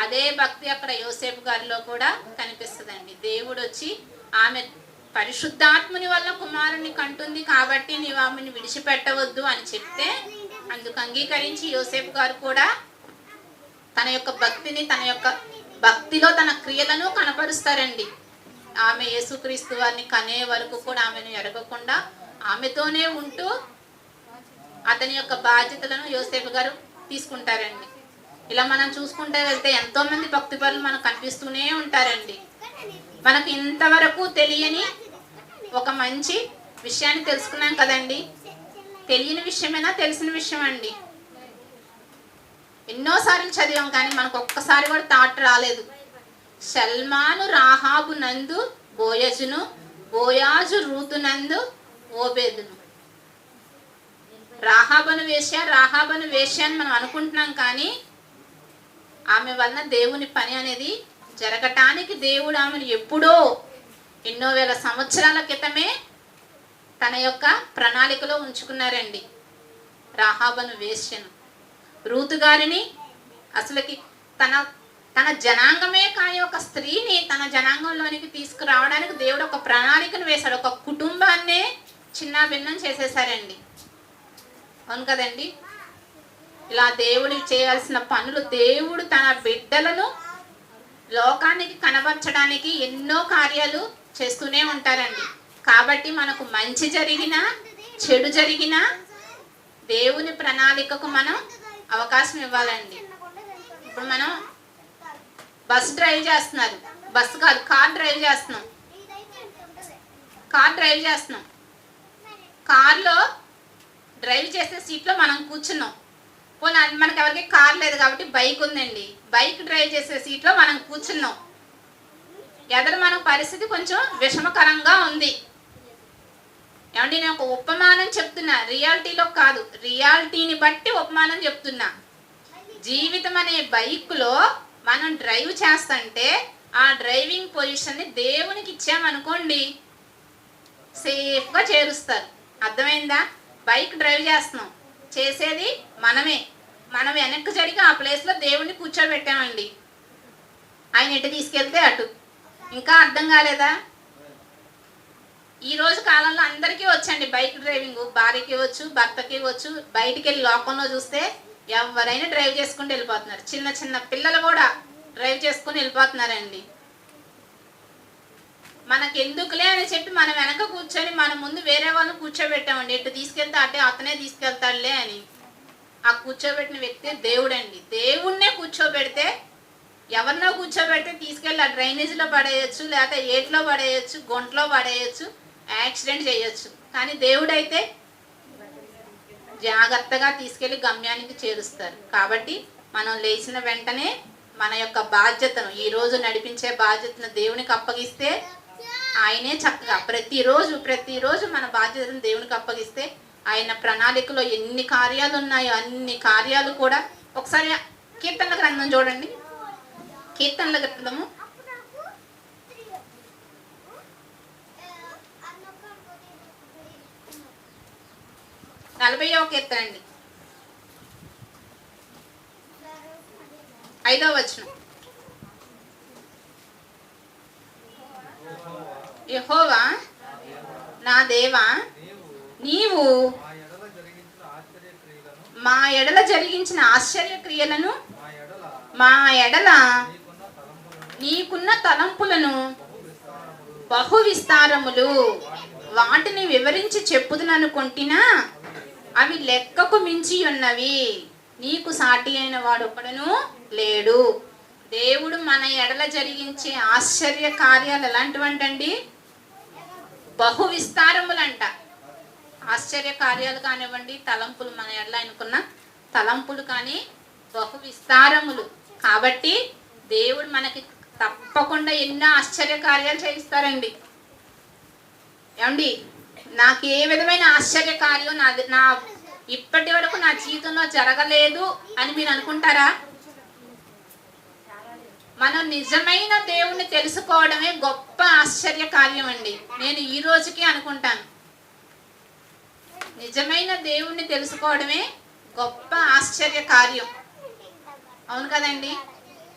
Speaker 1: అదే భక్తి అక్కడ యోసేపు గారిలో కూడా కనిపిస్తుందండి. దేవుడు వచ్చి ఆమె పరిశుద్ధాత్ముని వల్ల కుమారుని కంటుంది కాబట్టి నీవు ఆమెను విడిచిపెట్టవద్దు అని చెప్తే అందుకు అంగీకరించి యోసేపు గారు కూడా తన యొక్క భక్తిని, తన యొక్క భక్తిలో తన క్రియలను కనపరుస్తారండి. ఆమె యేసుక్రీస్తు వారిని కనే వరకు కూడా ఆమెను ఎరగకుండా ఆమెతోనే ఉంటూ అతని యొక్క బాధ్యతలను యోసేపు గారు తీసుకుంటారండి. ఇలా మనం చూసుకుంటే వెళ్తే ఎంతో మంది భక్తి పరులు మనకు కనిపిస్తూనే ఉంటారండి. మనకు ఇంతవరకు తెలియని ఒక మంచి విషయాన్ని తెలుసుకున్నాం కదండి. తెలియని విషయమైనా తెలిసిన విషయం అండి. ఎన్నోసార్లు చదివాం కానీ మనకు ఒక్కసారి కూడా థాట్ రాలేదు. సల్మాను రాహాబు నందు బోయజును, బోయాజు రూతు నందు ఓబేదును. రాహాబను వేశ్య అని మనం అనుకుంటున్నాం కానీ ఆమె వలన దేవుని పని అనేది జరగటానికి దేవుడు ఆమెను ఎప్పుడో ఎన్నో వేల సంవత్సరాల క్రితమే తన యొక్క ప్రణాళికలో ఉంచుకున్నారండి. రాహాబను వేశ్యను, రూతు గారిని అసలుకి తన జనాంగమే కానీ ఒక స్త్రీని తన జనాంగంలోనికి తీసుకురావడానికి దేవుడు ఒక ప్రణాళికను వేశాడు. ఒక కుటుంబాన్నే చిన్న భిన్నం చేసేసారండి. అవును కదండి. ఇలా దేవుడు చేయాల్సిన పనులు దేవుడు తన బిడ్డలను లోకానికి కనబరచడానికి ఎన్నో కార్యాలు చేస్తూనే ఉంటారండి. కాబట్టి మనకు మంచి జరిగినా చెడు జరిగినా దేవుని ప్రణాళికకు మనం అవకాశం ఇవ్వాలండి. ఇప్పుడు మనం బస్ డ్రైవ్ చేస్తున్నారు, బస్సు కాదు కార్ డ్రైవ్ చేస్తున్నాం. కార్లో డ్రైవ్ చేసే సీట్లో మనం కూర్చున్నాం. పోనీ మనకి ఎవరికి కార్ లేదు కాబట్టి బైక్ ఉందండి, బైక్ డ్రైవ్ చేసే సీట్లో మనం కూర్చున్నాం. ఎదురు మన పరిస్థితి కొంచెం విషమకరంగా ఉంది. ఏమంటే నేను ఒక ఉపమానం చెప్తున్నా, రియాలిటీలో కాదు, రియాలిటీని బట్టి ఉపమానం చెప్తున్నా. జీవితం అనే బైక్లో మనం డ్రైవ్ చేస్తుంటే ఆ డ్రైవింగ్ పొజిషన్ని దేవునికి ఇచ్చామనుకోండి సేఫ్గా చేరుస్తారు. అర్థమైందా? బైక్ డ్రైవ్ చేస్తున్నాం, చేసేది మనమే. మనం వెనక్కి జరిగి ఆ ప్లేస్లో దేవుణ్ణి కూర్చోబెట్టామండి. ఆయన ఎటు తీసుకెళ్తే అటు. ఇంకా అర్థం కాలేదా? ఈ రోజు కాలంలో అందరికీ వచ్చండి బైక్ డ్రైవింగ్. భార్యకి వచ్చు, భర్తకి వచ్చు. బయటికి వెళ్ళి లోకంలో చూస్తే ఎవరైనా డ్రైవ్ చేసుకుంటూ వెళ్ళిపోతున్నారు. చిన్న చిన్న పిల్లలు కూడా డ్రైవ్ చేసుకుని వెళ్ళిపోతున్నారండి. మనకి ఎందుకులే అని చెప్పి మనం వెనక కూర్చొని మన ముందు వేరే వాళ్ళని కూర్చోబెట్టామండి. ఎటు తీసుకెళ్తే అటే అతనే తీసుకెళ్తాడులే అని. ఆ కూర్చోబెట్టిన వ్యక్తి దేవుడండి. దేవుణ్ణే కూర్చోబెడితే, ఎవరినో కూర్చోబెడితే తీసుకెళ్ళి ఆ డ్రైనేజీలో పడేయచ్చు, లేకపోతే ఏట్లో పడేయచ్చు, గుంటలో పడేయచ్చు, యాక్సిడెంట్ చేయొచ్చు. కానీ దేవుడైతే జాగ్రత్తగా తీసుకెళ్ళి గమ్యానికి చేరుస్తారు. కాబట్టి మనం లేచిన వెంటనే మన యొక్క బాధ్యతను, ఈరోజు నడిపించే బాధ్యతను దేవునికి అప్పగిస్తే ఆయనే చక్కగా ప్రతిరోజు మన బాధ్యతను దేవునికి అప్పగిస్తే ఆయన ప్రణాళికలో ఎన్ని కార్యాలు ఉన్నాయో అన్ని కార్యాలు కూడా. ఒకసారి కీర్తనల గ్రంథం చూడండి. కీర్తనల గ్రంథము 40వ కీర్తన అండి, 5వ వచనం. యెహోవా నా దేవా, నీవు మా ఎడల జరిగించిన ఆశ్చర్య క్రియలను, మా ఎడల నీకున్న తలంపులను బహు విస్తారములు, వాటిని వివరించి చెప్పుదుననుకొంటినా అవి లెక్కకు మించి ఉన్నవి. నీకు సాటి అయిన వాడు ఒకడును లేడు. దేవుడు మన ఎడల జరిగించే ఆశ్చర్య కార్యాలు ఎలాంటివంటండి? బహు విస్తారములంట. ఆశ్చర్య కార్యాలు కానివ్వండి, తలంపులు, మన ఎడల అనుకున్న తలంపులు కానీ బహు విస్తారములు. కాబట్టి దేవుడు మనకి తప్పకుండా ఎన్నో ఆశ్చర్య కార్యాలు చేయిస్తారండి. ఏమండి? నాకు ఏ విధమైన ఆశ్చర్య కార్యం నా ఇప్పటి వరకు నా జీవితంలో జరగలేదు అని మీరు అనుకుంటారా? మనం నిజమైన దేవుణ్ణి తెలుసుకోవడమే గొప్ప ఆశ్చర్య కార్యం అండి. నేను ఈ రోజుకి అనుకుంటాను, నిజమైన దేవుణ్ణి తెలుసుకోవడమే గొప్ప ఆశ్చర్య కార్యం. అవును కదండి?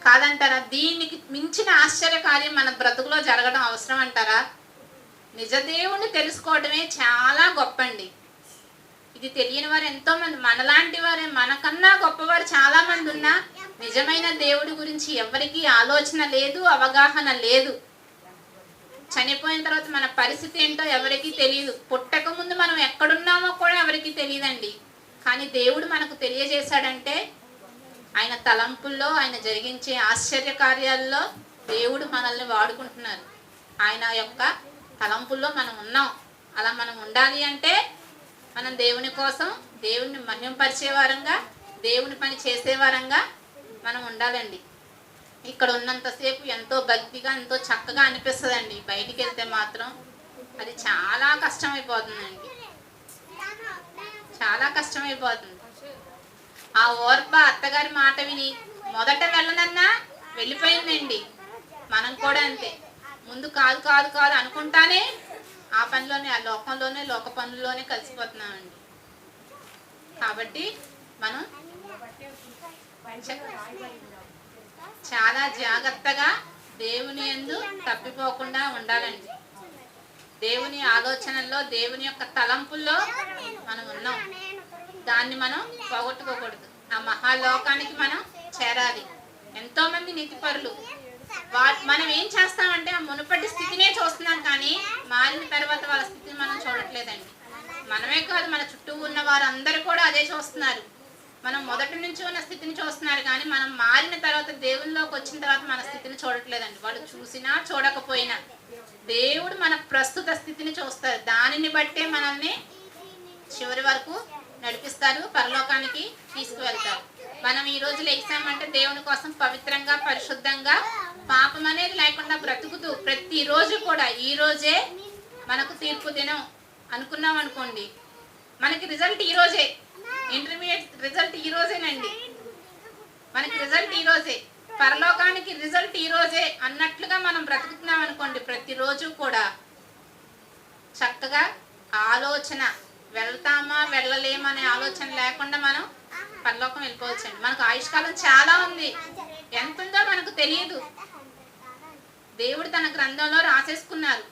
Speaker 1: కాదంటారా? దీనికి మించిన ఆశ్చర్య కార్యం మన బ్రతుకులో జరగడం అవసరం అంటారా? నిజ దేవుణ్ణి తెలుసుకోవడమే చాలా గొప్ప అండి. ఇది తెలియని వారు ఎంతో మంది, మనలాంటి వారే, మనకన్నా గొప్పవారు చాలా మంది ఉన్నా నిజమైన దేవుడి గురించి ఎవరికి ఆలోచన లేదు, అవగాహన లేదు. చనిపోయిన తర్వాత మన పరిస్థితి ఏంటో ఎవరికి తెలియదు. పుట్టక ముందు మనం ఎక్కడున్నామో కూడా ఎవరికి తెలియదండి. కానీ దేవుడు మనకు తెలియజేశాడంటే ఆయన తలంపుల్లో, ఆయన జరిగించే ఆశ్చర్య కార్యాల్లో దేవుడు మనల్ని వాడుకుంటున్నారు. ఆయన యొక్క తలంపుల్లో మనం ఉన్నాం. అలా మనం ఉండాలి అంటే మనం దేవుని కోసం, దేవుని మహింపరిచే వారంగా, దేవుని పని చేసేవారంగా మనం ఉండాలండి. ఇక్కడ ఉన్నంతసేపు ఎంతో భక్తిగా, ఎంతో చక్కగా అనిపిస్తుందండి. బయటికి వెళ్తే మాత్రం అది చాలా కష్టమైపోతుందండి, చాలా కష్టమైపోతుంది. ఆ ఓర్ప అత్తగారి మాట విని మొదట వెళ్ళనన్నా వెళ్ళిపోయిందండి. మనం కూడా అంతే, ముందు కాదు కాదు కాదు అనుకుంటానే ఆ పనిలోనే, ఆ లోకంలోనే, లోక పనుల్లోనే కలిసిపోతున్నామండి. కాబట్టి మనం చాలా జాగ్రత్తగా దేవుని యందు తప్పిపోకుండా ఉండాలండి. దేవుని ఆలోచనల్లో, దేవుని యొక్క తలంపుల్లో మనం ఉన్నాం. దాన్ని మనం పోగొట్టుకోకూడదు. ఆ మహాలోకానికి మనం చేరాలి. ఎంతో మంది నీతిపరులు, మనం ఏం చేస్తామంటే ఆ మునుపటి స్థితినే చూస్తున్నాం, కానీ మారిన తర్వాత వాళ్ళ స్థితిని మనం చూడట్లేదండి. మనమే కాదు, మన చుట్టూ ఉన్న వారందరూ కూడా అదే చూస్తున్నారు. మనం మొదటి నుంచి ఉన్న స్థితిని చూస్తున్నారు, కానీ మనం మారిన తర్వాత, దేవునిలోకి వచ్చిన తర్వాత మన స్థితిని చూడట్లేదండి. వాళ్ళు చూసినా చూడకపోయినా దేవుడు మన ప్రస్తుత స్థితిని చూస్తారు. దానిని బట్టే మనల్ని చివరి వరకు నడిపిస్తారు, పరలోకానికి తీసుకువెళ్తారు. మనం ఈ రోజు లేచామంటే దేవుని కోసం పవిత్రంగా, పరిశుద్ధంగా, పాపం అనేది లేకుండా బ్రతుకుతూ ప్రతిరోజు కూడా ఈ రోజే మనకు తీర్పు దినం అనుకున్నాం అనుకోండి, మనకి రిజల్ట్ ఈ రోజే, ఇంటర్మీడియట్ రిజల్ట్ ఈ రోజేనండి. మనకి రిజల్ట్ ఈ రోజే, పరలోకానికి రిజల్ట్ ఈ రోజే అన్నట్లుగా మనం బ్రతుకుతున్నాం అనుకోండి. ప్రతిరోజు కూడా చక్కగా ఆలోచన, వెళ్తామా వెళ్ళలేమా అనే ఆలోచన లేకుండా మనం పరలోకం వెళ్ళిపోవచ్చండి. మనకు ఆయుష్కాలం చాలా ఉంది, ఎంత ఉందో మనకు తెలియదు. దేవుడు తన గ్రంథంలో రాసేసుకున్నారు.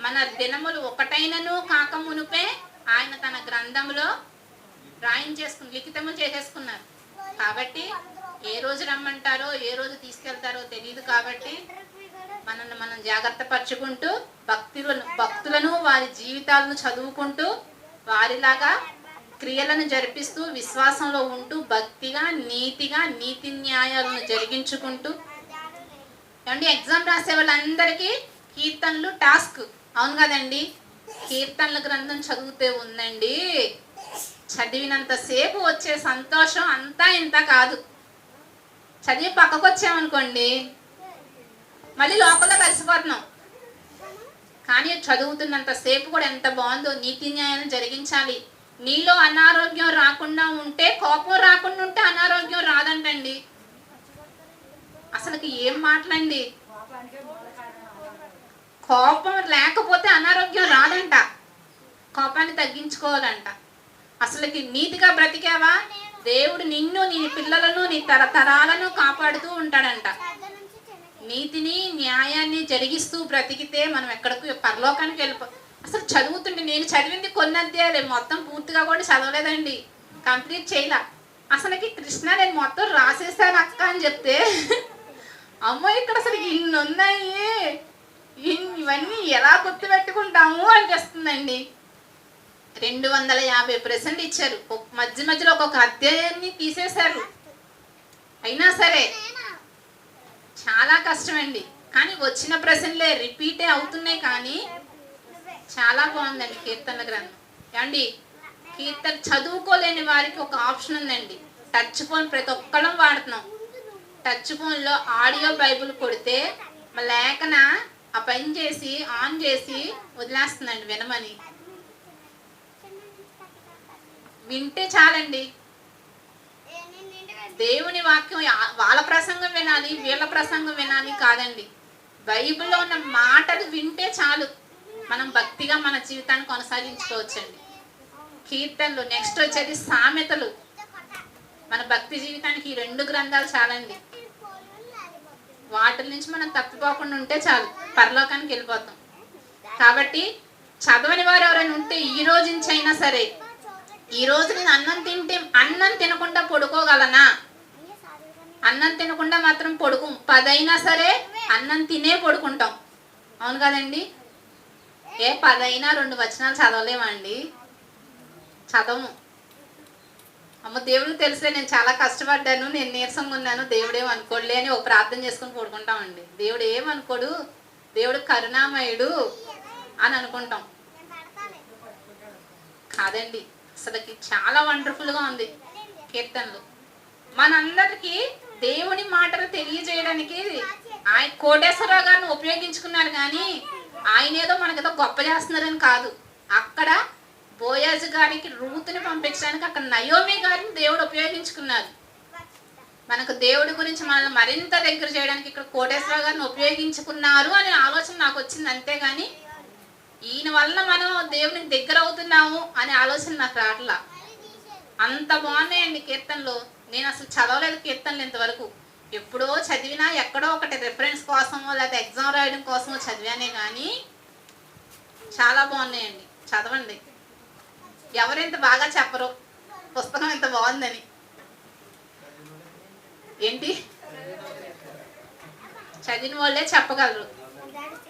Speaker 1: మన దినములు ఒకటైనను కాక మునుపే ఆయన తన గ్రంథంలో లిఖితము చేసేసుకున్నారు. కాబట్టి ఏ రోజు రమ్మంటారో, ఏ రోజు తీసుకెళ్తారో తెలియదు. కాబట్టి మనల్ని మనం జాగ్రత్త పరుచుకుంటూ, భక్తులను వారి జీవితాలను చదువుకుంటూ, వారిలాగా క్రియలను జరిపిస్తూ, విశ్వాసంలో ఉంటూ, భక్తిగా, నీతిగా, నీతి న్యాయాలను జరిగించుకుంటూ. ఏమండి, ఎగ్జామ్ రాసే వాళ్ళందరికీ కీర్తనలు టాస్క్, అవును కదండి? కీర్తనల గ్రంథం చదివితే ఉందండి, చదివినంతసేపు వచ్చే సంతోషం అంతా ఇంత కాదు. చదివి పక్కకు వచ్చామనుకోండి మళ్ళీ లోపల కలిసిపోతున్నాం. కానీ చదువుతున్నంతసేపు కూడా ఎంత బాగుందో. నీతి న్యాయాలను జరిగించాలి. నీలో అనారోగ్యం రాకుండా ఉంటే, కోపం రాకుండా ఉంటే అనారోగ్యం రాదంటండి. అసలుకి ఏం మాటలండి, కోపం లేకపోతే అనారోగ్యం రాదంట. కోపాన్ని తగ్గించుకోవాలంట. అసలుకి నీతిగా బ్రతికావా, దేవుడు నిన్ను, నీ పిల్లలను, నీ తరతరాలను కాపాడుతూ ఉంటాడంట. నీతిని, న్యాయాన్ని జరిగిస్తూ బ్రతికితే మనం ఎక్కడికి, పరలోకానికి అసలు చదువుతుంటే, నేను చదివింది కొన్ని అధ్యాయాలే, మొత్తం పూర్తిగా కూడా చదవలేదండి, కంప్లీట్ చేయలే. అసలుకి కృష్ణ నేను మొత్తం రాసేసాను అక్క అని చెప్తే, అమ్మో ఇక్కడ అసలు ఇన్ని ఉన్నాయి, ఇవన్నీ ఎలా గుర్తు పెట్టుకుంటాము అనిపిస్తుందండి. 250% ఇచ్చారు. మధ్య మధ్యలో ఒక్కొక్క అధ్యాయాన్ని తీసేశారు. అయినా సరే చాలా కష్టమండి. కానీ వచ్చిన ప్రశ్నలే రిపీటే అవుతున్నాయి. కానీ చాలా బాగుందండి కీర్తన గ్రంథం. ఏమండి, కీర్తన చదువుకోలేని వారికి ఒక ఆప్షన్ ఉందండి. టచ్ ఫోన్ ప్రతి ఒక్కళ్ళం వాడుతున్నాం. టచ్ ఫోన్లో ఆడియో బైబుల్ కొడితే లేఖన ఆ పని చేసి ఆన్ చేసి వదిలేస్తుందండి వినమని. వింటే చాలండి. దేవుని వాక్యం వాళ్ళ ప్రసంగం వినాలి, వీళ్ళ ప్రసంగం వినాలి కాదండి. బైబిల్లో ఉన్న మాటలు వింటే చాలు, మనం భక్తిగా మన జీవితాన్ని కొనసాగించుకోవచ్చండి. కీర్తనలు, నెక్స్ట్ వచ్చేది సామెతలు. మన భక్తి జీవితానికి ఈ 2 గ్రంథాలు చాలండి. వాటి నుంచి మనం తప్పిపోకుండా ఉంటే చాలు, పరలోకానికి వెళ్ళిపోతాం. కాబట్టి చదవని వారు ఎవరైనా ఉంటే ఈ రోజు నుంచి అయినా సరే, ఈ రోజు నేను అన్నం తినకుండా పడుకోగలనా? అన్నం తినకుండా మాత్రం 10 అయినా సరే అన్నం తినే పడుకుంటాం, అవును కదండి? 10 అయినా 2 వచనాలు చదవలేమండి, చదవము. అమ్మ దేవుడికి తెలిసే నేను చాలా కష్టపడ్డాను, నేను నీరసంగా ఉన్నాను, దేవుడేం అనుకోడులే అని ఒక ప్రార్థన చేసుకుని పడుకుంటామండి. దేవుడు ఏమనుకోడు, దేవుడు కరుణామయుడు అని అనుకుంటాం. కాదండి, అసలుకి చాలా వండర్ఫుల్గా ఉంది కీర్తనలు. మనందరికీ దేవుని మాటలు తెలియజేయడానికి ఆయన కోటేశ్వరరావు గారిని ఉపయోగించుకున్నారు, కానీ ఆయన ఏదో మనకేదో గొప్ప చేస్తున్నారని కాదు. అక్కడ బోయాజు గారికి రూతుని పంపించడానికి అక్కడ నయోమి గారిని దేవుడు ఉపయోగించుకున్నారు. మనకు దేవుడి గురించి మనల్ని మరింత దగ్గర చేయడానికి ఇక్కడ కోటేశ్వరరావు గారిని ఉపయోగించుకున్నారు అనే ఆలోచన నాకు వచ్చింది, అంతేగాని ఈయన వల్ల మనం దేవునికి దగ్గర అవుతున్నాము అనే ఆలోచన నాకు రావట్లా. అంత బాగున్నాయండి కీర్తనలు. నేను అసలు చదవలేదు కీర్తనలు ఇంతవరకు. ఎప్పుడో చదివినా ఎక్కడో ఒకటి రిఫరెన్స్ కోసమో లేకపోతే ఎగ్జామ్ రాయడం కోసమో చదివానే కానీ చాలా బాగున్నాయండి, చదవండి. ఎవరెంత బాగా చెప్పరు పుస్తకం ఎంత బాగుందని. ఏంటి, చదివిన వాళ్ళే చెప్పగలరు.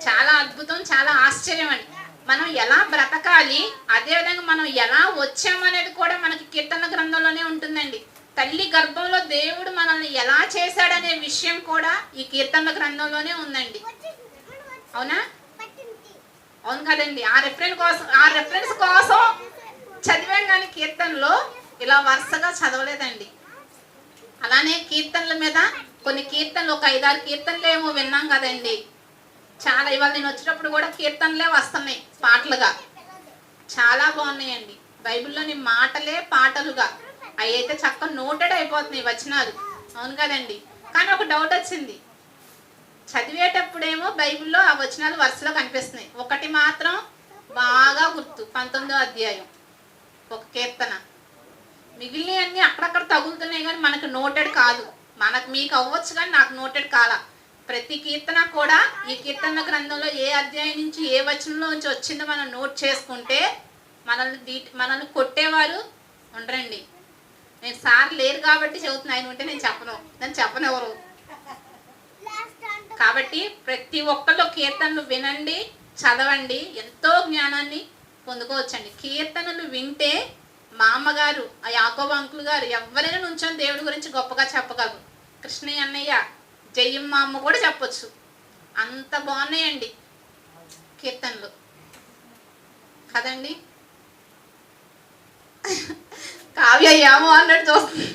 Speaker 1: చాలా అద్భుతం, చాలా ఆశ్చర్యం అండి. మనం ఎలా బ్రతకాలి, అదేవిధంగా మనం ఎలా వచ్చామనేది కూడా మనకి కీర్తన గ్రంథంలోనే ఉంటుందండి. తల్లి గర్భంలో దేవుడు మనల్ని ఎలా చేశాడనే విషయం కూడా ఈ కీర్తన గ్రంథంలోనే ఉందండి, అవునా? అవును కదండి. ఆ రెఫరెన్స్ కోసం చదివాం, కానీ కీర్తనలో ఇలా వరుసగా చదవలేదండి. అలానే కీర్తనల మీద కొన్ని కీర్తనలు, ఒక 5-6 కీర్తనలు ఏమో విన్నాం కదండి. చాలా, ఇవాళ నేను వచ్చినప్పుడు కూడా కీర్తనలే వస్తున్నాయి పాటలుగా, చాలా బాగున్నాయండి. బైబిల్లోని మాటలే పాటలుగా, అవి అయితే చక్కగా నోటెడ్ అయిపోతున్నాయి వచనాలు, అవును కదండి. కానీ ఒక డౌట్ వచ్చింది, చదివేటప్పుడేమో బైబిల్లో ఆ వచనాలు వరుసలో కనిపిస్తున్నాయి, ఒకటి మాత్రం బాగా గుర్తు, 19వ అధ్యాయం ఒక కీర్తన. మిగిలినవి అన్నీ అక్కడక్కడ తగులుతున్నాయి కానీ మనకు నోటెడ్ కాదు. మీకు అవ్వచ్చు కానీ నాకు నోటెడ్ కాలా. ప్రతి కీర్తన కూడా ఈ కీర్తన గ్రంథంలో ఏ అధ్యాయం నుంచి ఏ వచనంలో నుంచి వచ్చిందో మనం నోట్ చేసుకుంటే మనల్ని కొట్టేవారు ఉండరండి. నేను సార్ లేరు కాబట్టి చెబుతున్నా, ఆయన ఉంటే నేను చెప్పనెవరు. కాబట్టి ప్రతి ఒక్కళ్ళు కీర్తనలు వినండి, చదవండి, ఎంతో జ్ఞానాన్ని పొందుకోవచ్చండి. కీర్తనలు వింటే మా అమ్మగారు, ఆ యాకోబు అంకుల్ గారు ఎవరైనా నుంచొని దేవుడి గురించి గొప్పగా చెప్పగలరు. కృష్ణయ్య అన్నయ్య, జయమ్మ అమ్మ కూడా చెప్పొచ్చు, అంత బాగున్నాయండి కీర్తనలు కదండి. కావ్య ఏమో అన్నట్టు చూస్తుంది.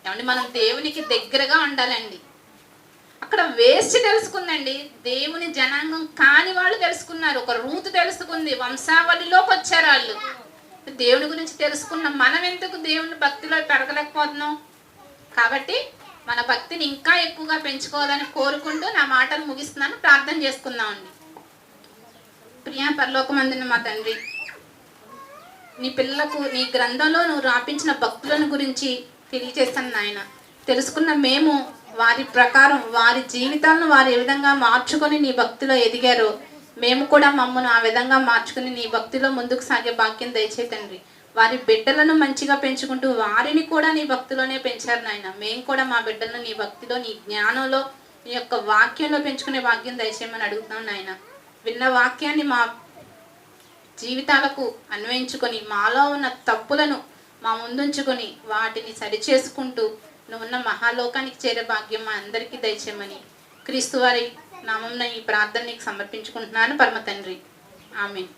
Speaker 1: ఏమండి, మనం దేవునికి దగ్గరగా ఉండాలండి. అక్కడ వేస్ట్ తెలుసుకుందండి, దేవుని జనాంగం కాని వాళ్ళు తెలుసుకున్నారు. ఒక రూతు తెలుసుకుంది, వంశావళిలోకి వచ్చారు వాళ్ళు. దేవుని గురించి తెలుసుకున్న మనం ఎందుకు దేవుని భక్తిలో పెరగలేకపోతున్నాం? కాబట్టి మన భక్తిని ఇంకా ఎక్కువగా పెంచుకోవాలని కోరుకుంటూ నా మాటలు ముగిస్తున్నాను. ప్రార్థన చేసుకుందామండి. ప్రియా పరలోకమందున మా తండ్రి, నీ పిల్లలకు నీ గ్రంథంలో నువ్వు రాపించిన భక్తులను గురించి తెలియజేస్తాను నాయన. తెలుసుకున్న మేము వారి ప్రకారం వారి జీవితాలను వారు ఏ విధంగా మార్చుకొని నీ భక్తిలో ఎదిగారో మేము కూడా మమ్మల్ని ఆ విధంగా మార్చుకుని నీ భక్తిలో ముందుకు సాగే భాగ్యం దయచేయి తండ్రి. వారి బిడ్డలను మంచిగా పెంచుకుంటూ వారిని కూడా నీ భక్తిలోనే పెంచారు నాయన. మేము కూడా మా బిడ్డలను నీ భక్తిలో, నీ జ్ఞానంలో, నీ యొక్క వాక్యంలో పెంచుకునే భాగ్యం దయచేయమని అడుగుతున్నాం నాయన. విన్న వాక్యాన్ని మా జీవితాలకు అన్వయించుకొని మాలో ఉన్న తప్పులను మా ముందుంచుకొని వాటిని సరిచేసుకుంటూ నువ్వున్న మహాలోకానికి చేరే భాగ్యం మా అందరికీ దయచేయమని క్రీస్తు వారి నామంన ఈ ప్రార్థన నీకు సమర్పించుకుంటున్నాను పరమ తండ్రి. ఆమేన్.